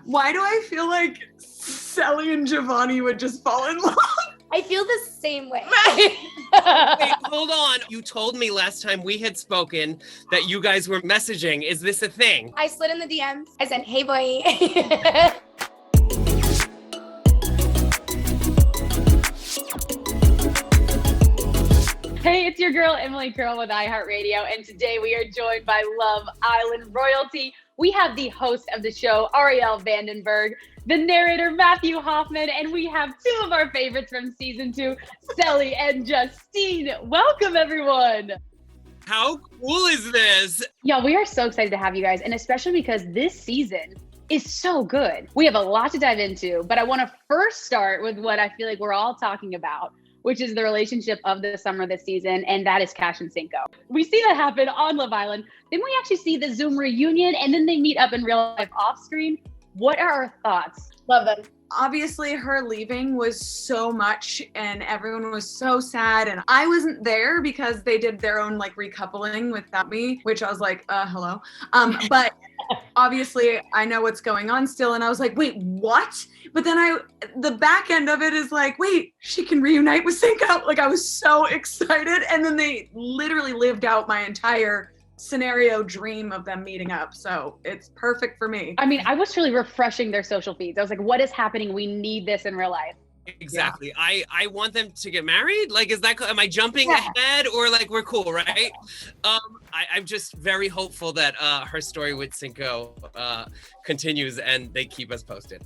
Why do I feel like Celly and Giovanni would just fall in love? I feel the same way. Wait, hold on. You told me last time we had spoken that you guys were messaging. Is this a thing? I slid in the DMs. I said, hey boy. Hey, it's your girl, Emily Curl with iHeartRadio, and today we are joined by Love Island royalty. We have the host of the show, Arielle Vandenberg, the narrator, Matthew Hoffman, and we have two of our favorites from season 2, Celly and Justine. Welcome, everyone. How cool is this? Yeah, we are so excited to have you guys, and especially because this season is so good. We have a lot to dive into, but I want to first start with what I feel like we're all talking about, which is the relationship of the summer this season, and that is Cash and Cinco. We see that happen on Love Island. Then we actually see the Zoom reunion, and then they meet up in real life off screen. What are our thoughts? Love them. Obviously, her leaving was so much, and everyone was so sad, and I wasn't there because they did their own like recoupling without me, which I was like, hello. But obviously I know what's going on still, and I was like, wait, what? But then the back end of it is like, wait, she can reunite with Cinco. Like, I was so excited, and then they literally lived out my entire scenario dream of them meeting up. So it's perfect for me. I mean, I was truly refreshing their social feeds. I was like, what is happening? We need this in real life. Exactly. Yeah. I want them to get married. Like, is that, am I jumping ahead, or like we're cool, right? I'm just very hopeful that her story with Cinco continues and they keep us posted.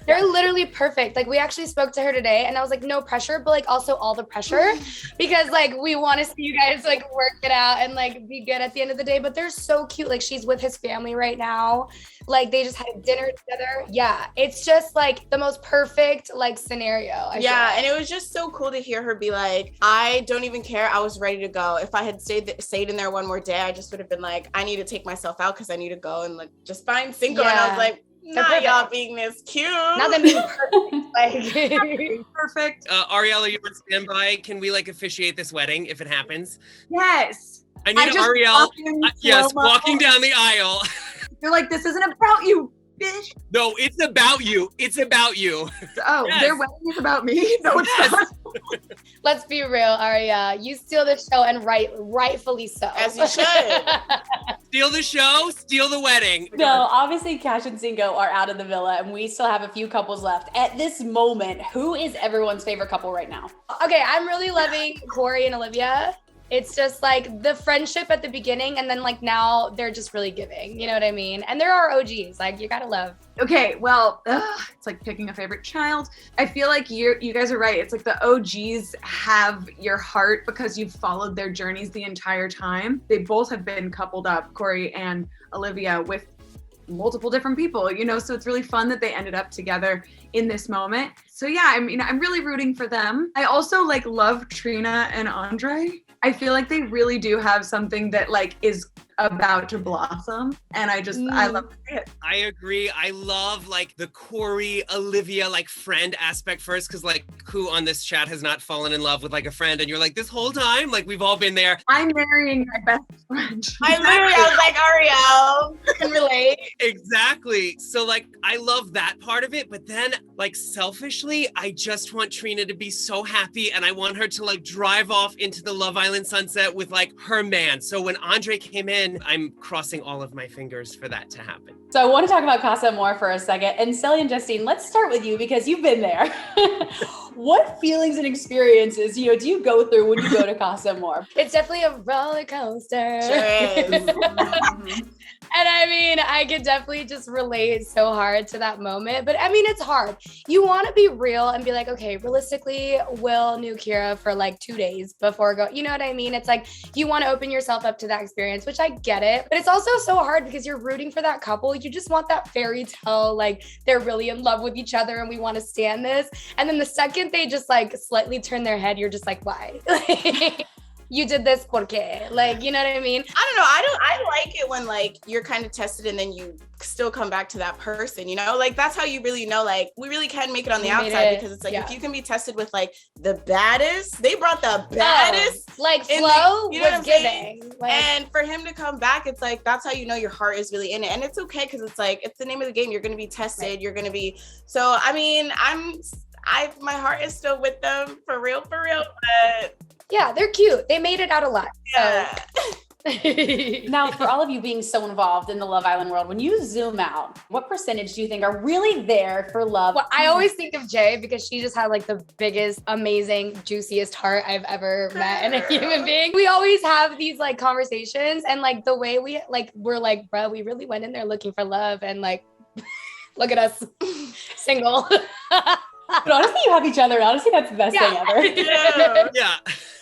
They're literally perfect. Like, we actually spoke to her today, and I was like, no pressure, but like also all the pressure, because like we want to see you guys like work it out and like be good at the end of the day. But they're so cute. Like, she's with his family right now. Like, they just had a dinner together. Yeah, it's just like the most perfect like scenario. I feel like. And it was just so cool to hear her be like, I don't even care. I was ready to go. If I had stayed in there one more day, I just would have been like, I need to take myself out because I need to go and like just find Cinco. And I was like, not y'all being this cute. Not them being perfect. Like, perfect. Arielle, are you on standby? Can we like officiate this wedding if it happens? Yes. I need Arielle. Yes, walking down the aisle. You're like, this isn't about you, bitch. No, it's about you. It's about you. Oh, yes. Their wedding is about me? No, it's not. Let's be real, Aria. You steal the show, and rightfully so. As you should. Steal the show, steal the wedding. No, obviously Cash and Cinco are out of the villa, and we still have a few couples left. At this moment, who is everyone's favorite couple right now? Okay, I'm really loving Corey and Olivia. It's just like the friendship at the beginning, and then like now they're just really giving, you know what I mean? And there are OGs, like you gotta love. Okay, well, it's like picking a favorite child. I feel like you guys are right. It's like the OGs have your heart because you've followed their journeys the entire time. They both have been coupled up, Corey and Olivia, with multiple different people, you know, so it's really fun that they ended up together in this moment. So yeah, I mean, I'm really rooting for them. I also like love Trina and Andre. I feel like they really do have something that like is about to blossom, and I love it. I agree. I love like the Corey, Olivia like friend aspect first, because like who on this chat has not fallen in love with like a friend, and you're like, this whole time, like we've all been there. I'm marrying my best friend. I was like, Arielle, I can relate. Exactly. So like I love that part of it, but then like selfishly, I just want Trina to be so happy, and I want her to like drive off into the Love Island sunset with like her man. So when Andre came in, I'm crossing all of my fingers for that to happen. So I want to talk about Casa more for a second. And Celly and Justine, let's start with you because you've been there. What feelings and experiences, do you go through when you go to Casa more? It's definitely a roller coaster. Sure is. And I mean, I could definitely just relate so hard to that moment. But I mean, it's hard. You want to be real and be like, okay, realistically, Will knew Kira for like 2 days before you know what I mean? It's like, you want to open yourself up to that experience, which I get it. But it's also so hard because you're rooting for that couple. You just want that fairy tale, like they're really in love with each other and we want to stand this. And then the second they just like slightly turn their head, you're just like, why? you did this porque, like, you know what I mean? I don't know. I like it when like you're kind of tested and then you still come back to that person, you know? Like that's how you really know, like we really can make it on the outside because it's like if you can be tested with like the baddest, they brought the baddest. Like Flo you know was giving. Like, and for him to come back, it's like that's how you know your heart is really in it. And it's okay because it's like it's the name of the game. You're gonna be tested, you're gonna be so I mean, my heart is still with them for real, but yeah, they're cute. They made it out alive. Yeah. So. Now, for all of you being so involved in the Love Island world, when you zoom out, what percentage do you think are really there for love? Well, I always think of Jay because she just had like the biggest, amazing, juiciest heart I've ever met in a human being. We always have these like conversations and like the way we're like, bro, we really went in there looking for love and like, look at us, single. But honestly, you have each other. Honestly, that's the best thing ever. Yeah.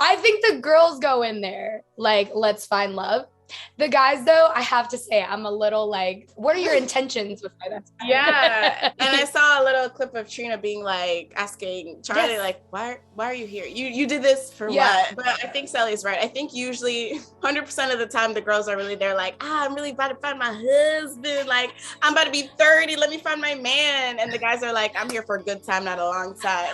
I think the girls go in there like, let's find love. The guys, though, I have to say, I'm a little like, what are your intentions with my best friend? Yeah. And I saw a little clip of Trina being like, asking Charlie, like, why are you here? You did this for what? But I think Celly's right. I think usually 100% of the time, the girls are really there like, I'm really about to find my husband. Like, I'm about to be 30. Let me find my man. And the guys are like, I'm here for a good time, not a long time.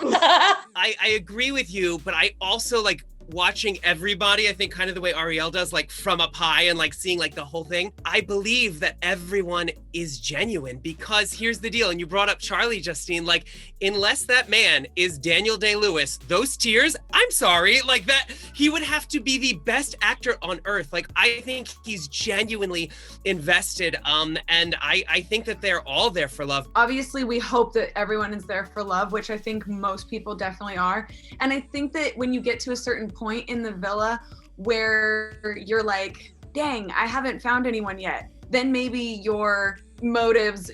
I agree with you, but I also like watching everybody, I think kind of the way Arielle does, like from up high and like seeing like the whole thing. I believe that everyone is genuine because here's the deal. And you brought up Celly Justine, like unless that man is Daniel Day-Lewis, those tears, I'm sorry, like that, he would have to be the best actor on earth. Like I think he's genuinely invested. And I think that they're all there for love. Obviously, we hope that everyone is there for love, which I think most people definitely are. And I think that when you get to a certain point in the villa where you're like, dang, I haven't found anyone yet, then maybe your motives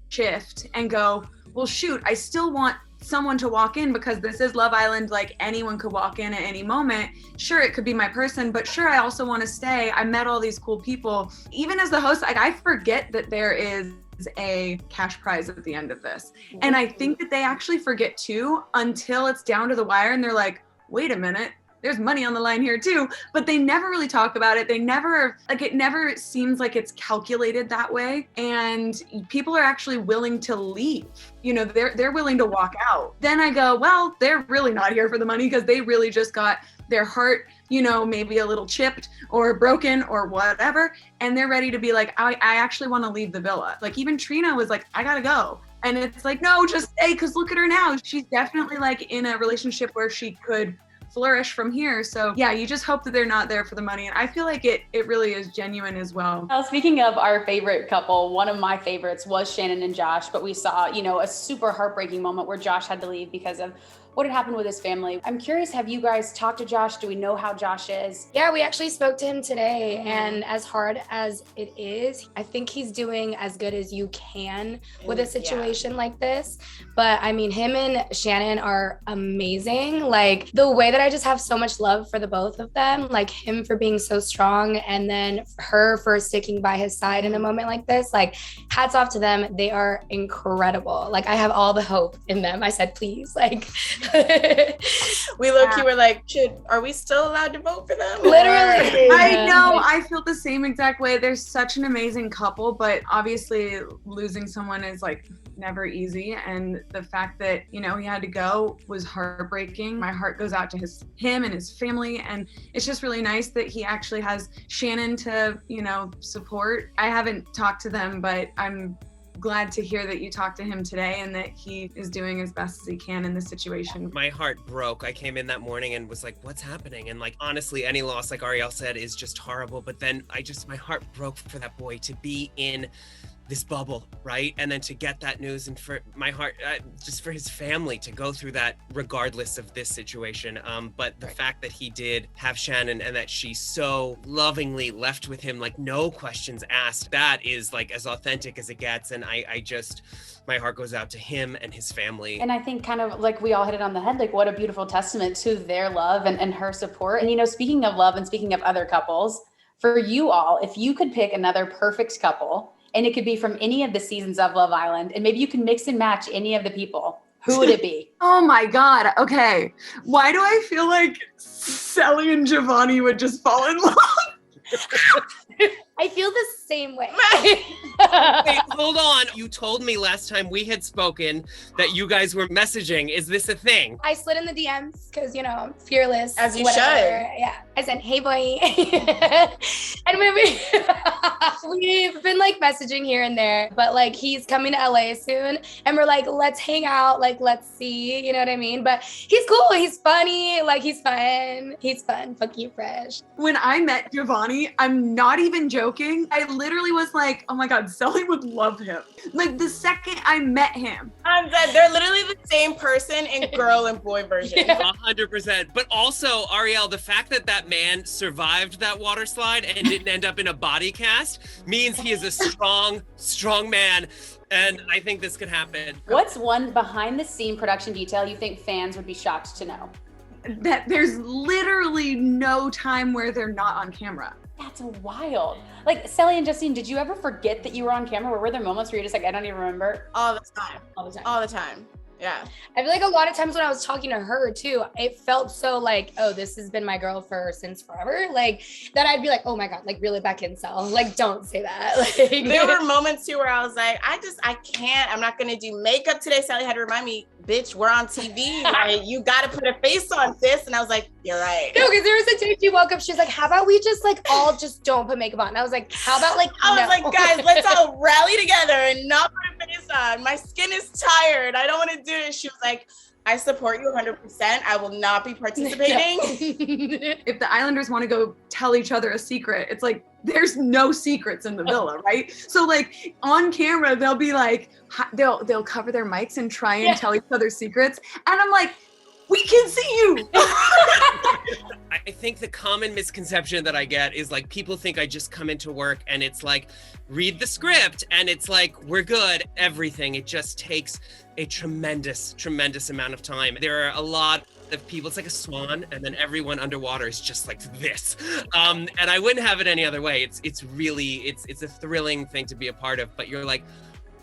shift and go, well, shoot, I still want someone to walk in because this is Love Island. Like anyone could walk in at any moment. Sure, it could be my person, but sure, I also want to stay. I met all these cool people. Even as the host, like I forget that there is a cash prize at the end of this. And I think that they actually forget too until it's down to the wire and they're like, wait a minute, there's money on the line here too, but they never really talk about it. They never, like it never seems like it's calculated that way. And people are actually willing to leave. You know, they're willing to walk out. Then I go, well, they're really not here for the money because they really just got their heart, you know, maybe a little chipped or broken or whatever. And they're ready to be like, I actually want to leave the villa. Like even Trina was like, I gotta go. And it's like, no, just stay, because look at her now. She's definitely like in a relationship where she could flourish from here. So yeah, you just hope that they're not there for the money. And I feel like it really is genuine as well. Now, speaking of our favorite couple, one of my favorites was Shannon and Josh, but we saw, you know, a super heartbreaking moment where Josh had to leave because of what had happened with his family. I'm curious, have you guys talked to Josh? Do we know how Josh is? Yeah, we actually spoke to him today, and as hard as it is, I think he's doing as good as you can with a situation like this. But I mean, him and Shannon are amazing. Like the way that I just have so much love for the both of them, like him for being so strong and then her for sticking by his side in a moment like this, like hats off to them. They are incredible. Like I have all the hope in them. I said, please, like, we low-key were like, are we still allowed to vote for them? Literally. I know, I feel the same exact way. They're such an amazing couple, but obviously losing someone is like never easy. And the fact that, you know, he had to go was heartbreaking. My heart goes out to him and his family. And it's just really nice that he actually has Shannon to, you know, support. I haven't talked to them, but I'm glad to hear that you talked to him today and that he is doing as best as he can in this situation. My heart broke. I came in that morning and was like, what's happening? And like, honestly, any loss, like Arielle said, is just horrible. But then my heart broke for that boy to be in this bubble, right? And then to get that news, and for my heart, just for his family to go through that regardless of this situation. But the fact that he did have Shannon and that she so lovingly left with him, like no questions asked, that is like as authentic as it gets. And my heart goes out to him and his family. And I think kind of like we all hit it on the head, like what a beautiful testament to their love and her support. And, you know, speaking of love and speaking of other couples, for you all, if you could pick another perfect couple, and it could be from any of the seasons of Love Island, and maybe you can mix and match any of the people, who would it be? Oh my God. Okay. Why do I feel like Celly and Giovanni would just fall in love. I feel the same way. Wait, hold on. You told me last time we had spoken that you guys were messaging. Is this a thing? I slid in the DMs because, you know, I'm fearless. As you whatever. should. Yeah. I said, hey, boy. And we've been like messaging here and there, but like he's coming to LA soon. And we're like, let's hang out. Like, let's see. You know what I mean? But he's cool. He's funny. Like, he's fun. He's fun. Funky, fresh. When I met Giovanni, I'm not even joking. I literally was like, oh my God, Celly would love him. Like the second I met him. I'm dead. They're literally the same person in girl and boy version. 100%. But also, Arielle, the fact that that man survived that water slide and didn't end up in a body cast means he is a strong, strong man. And I think this could happen. What's one behind the scene production detail you think fans would be shocked to know? That there's literally no time where they're not on camera. That's wild. Like, Celly and Justine, did you ever forget that you were on camera? Or were there moments where you're just like, I don't even remember? All the time. All the time. All the time. Yeah. I feel like a lot of times when I was talking to her too, it felt so like, oh, this has been my girl since forever. Like that I'd be like, oh my God, like really back in cell. Like, don't say that. Like There were moments too where I was like, I can't, I'm not gonna do makeup today. Sally had to remind me, bitch, we're on TV. Like, you gotta put a face on this. And I was like, you're right. No, because there was a day she woke up, she's like, how about we just like all just don't put makeup on? And I was like, how about like, I was no. like, guys, let's all rally together and not put a face on. My skin is tired. I don't want to do it. She was like, I support you 100%. I will not be participating. If the Islanders want to go tell each other a secret, it's like, there's no secrets in the villa, right? So like on camera, they'll be like, they'll cover their mics and try and tell each other secrets. And I'm like, we can see you. I think the common misconception that I get is like people think I just come into work and it's like, read the script and it's like, we're good, everything. It just takes a tremendous, tremendous amount of time. There are a lot of people, it's like a swan and then everyone underwater is just like this. And I wouldn't have it any other way. It's really a thrilling thing to be a part of, but you're like,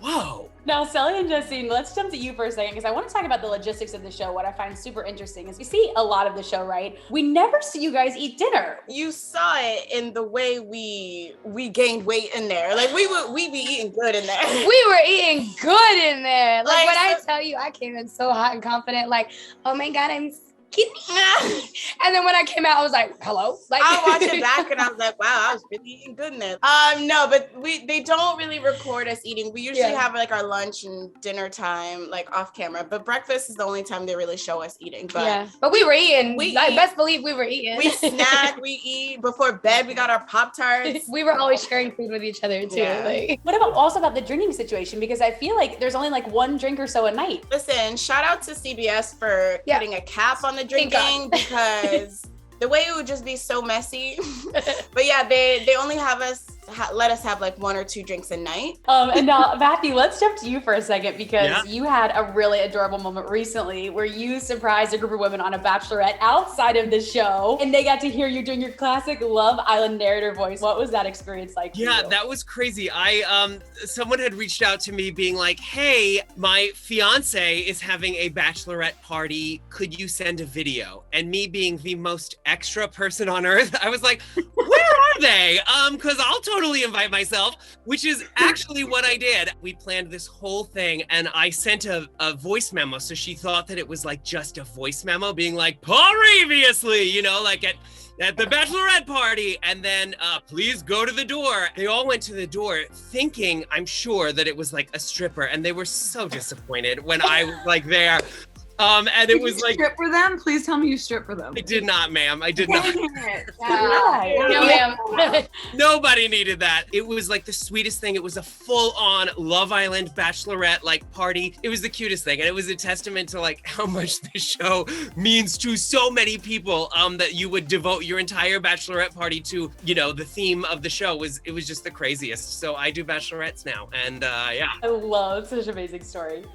whoa. Now, Celly and Justine, let's jump to you for a second because I want to talk about the logistics of the show. What I find super interesting is you see a lot of the show, right? We never see you guys eat dinner. You saw it in the way we gained weight in there. Like we be eating good in there. We were eating good in there. Like when I so- tell you, I came in so hot and confident, like, oh my God, I'm skinny. And then when I came out, I was like, hello? Like I watched it back and I was like, wow, I was really eating good in there. No, but they don't really record us eating. We usually have like our lunch and dinner time like off camera, but breakfast is the only time they really show us eating. But we were eating. Best believe we were eating. We snack, we eat. Before bed, we got our Pop-Tarts. We were always sharing food with each other too. Yeah. Like, What about the drinking situation? Because I feel like there's only like one drink or so a night. Listen, shout out to CBS for putting a cap on the Thank drinking because the way it would just be so messy. But yeah, they only have us let us have like one or two drinks a night. And now, Matthew, let's jump to you for a second because Yeah. you had a really adorable moment recently where you surprised a group of women on a bachelorette outside of the show, and they got to hear you doing your classic Love Island narrator voice. What was that experience like for Yeah, you? that was crazy. Someone had reached out to me being like, hey, my fiance is having a bachelorette party. Could you send a video? And me being the most extra person on earth, I was like, where are they? Because I'll totally invite myself, which is actually what I did. We planned this whole thing and I sent a voice memo. So she thought that it was like just a voice memo being like, previously, you know, like at the bachelorette party, and then please go to the door. They all went to the door thinking, I'm sure, that it was like a stripper, and they were so disappointed when I was like there. And it Did was you like, strip for them? Please tell me you strip for them. I did not, ma'am. I did not. no, ma'am. Nobody needed that. It was like the sweetest thing. It was a full-on Love Island bachelorette like party. It was the cutest thing, and it was a testament to like how much this show means to so many people. That you would devote your entire bachelorette party to, you know, the theme of the show was just the craziest. So I do bachelorettes now, and yeah. I love it. Such an amazing story.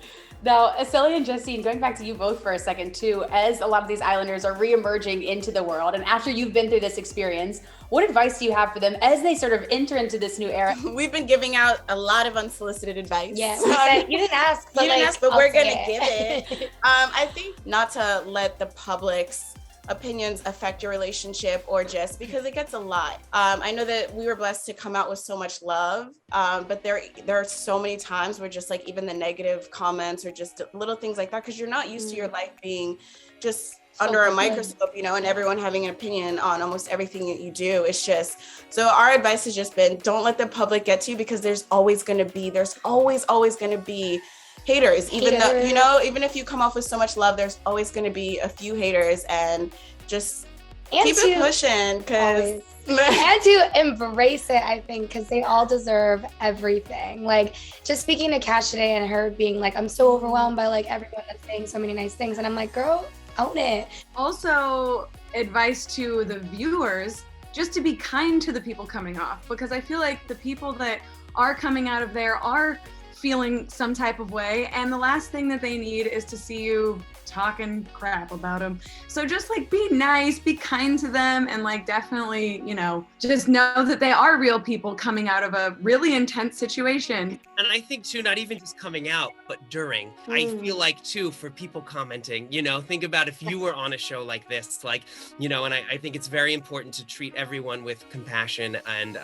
Now, Celly and Justine, going back to you both for a second too, as a lot of these Islanders are re-emerging into the world, and after you've been through this experience, what advice do you have for them as they sort of enter into this new era? We've been giving out a lot of unsolicited advice. Yeah, we said, you didn't ask, but you didn't like, ask, but I'll we're say gonna give it. I think not to let the public's opinions affect your relationship, or just because it gets a lot. I know that we were blessed to come out with so much love, but there are so many times where just like even the negative comments or just little things like that, because you're not used to your life being just under a microscope, you know, and everyone having an opinion on almost everything that you do. It's just, so our advice has just been, don't let the public get to you, because there's always going to be haters, even though, you know, even if you come off with so much love, there's always going to be a few haters, and just keep it pushing, because and to embrace it, I think, because they all deserve everything. Like, just speaking to Cash today and her being like, I'm so overwhelmed by like everyone that's saying so many nice things, and I'm like, girl, own it. Also, advice to the viewers, just to be kind to the people coming off, because I feel like the people that are coming out of there are feeling some type of way, and the last thing that they need is to see you talking crap about them. So just like be nice, be kind to them, and like definitely, you know, just know that they are real people coming out of a really intense situation. And I think too, not even just coming out, but during. I feel like too, for people commenting, you know, think about if you were on a show like this, like, you know, and I think it's very important to treat everyone with compassion and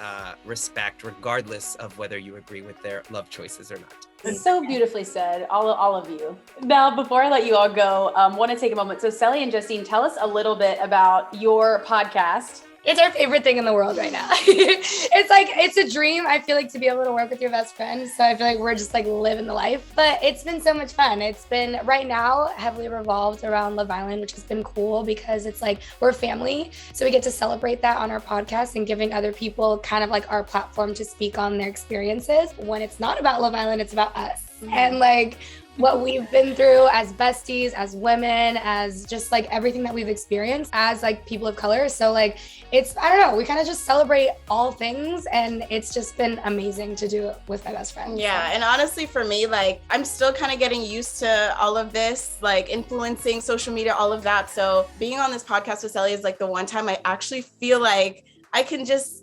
respect, regardless of whether you agree with their love choices or not. So beautifully said, all of you. Now, before I let you all go, want to take a moment. So Celly and Justine, tell us a little bit about your podcast. It's our favorite thing in the world right now. It's a dream, I feel like, to be able to work with your best friend. So I feel like we're just like living the life, but it's been so much fun. It's been right now heavily revolved around Love Island, which has been cool because it's like we're family. So we get to celebrate that on our podcast and giving other people kind of like our platform to speak on their experiences. When it's not about Love Island, it's about us. And like what we've been through as besties, as women, as just like everything that we've experienced as like people of color. So like it's, I don't know, we kind of just celebrate all things, and it's just been amazing to do it with my best friend. Yeah, and honestly for me, like I'm still kind of getting used to all of this, like influencing, social media, all of that. So being on this podcast with Celly is like the one time I actually feel like I can just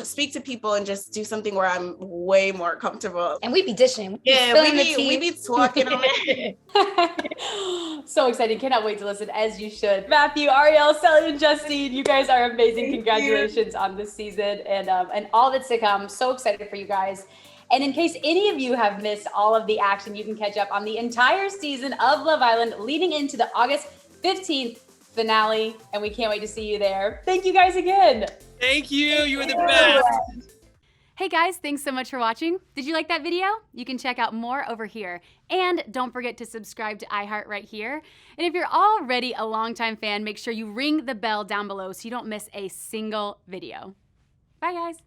speak to people and just do something where I'm way more comfortable. And we be dishing. We be talking on it. So excited. Cannot wait to listen, as you should. Matthew, Arielle, Celly, and Justine, you guys are amazing. Congratulations on this season and all that's to come. So excited for you guys. And in case any of you have missed all of the action, you can catch up on the entire season of Love Island leading into the August 15th finale, and we can't wait to see you there. Thank you guys again. Thank you. You were the best. Hey guys, thanks so much for watching. Did you like that video? You can check out more over here. And don't forget to subscribe to iHeart right here. And if you're already a longtime fan, make sure you ring the bell down below so you don't miss a single video. Bye guys.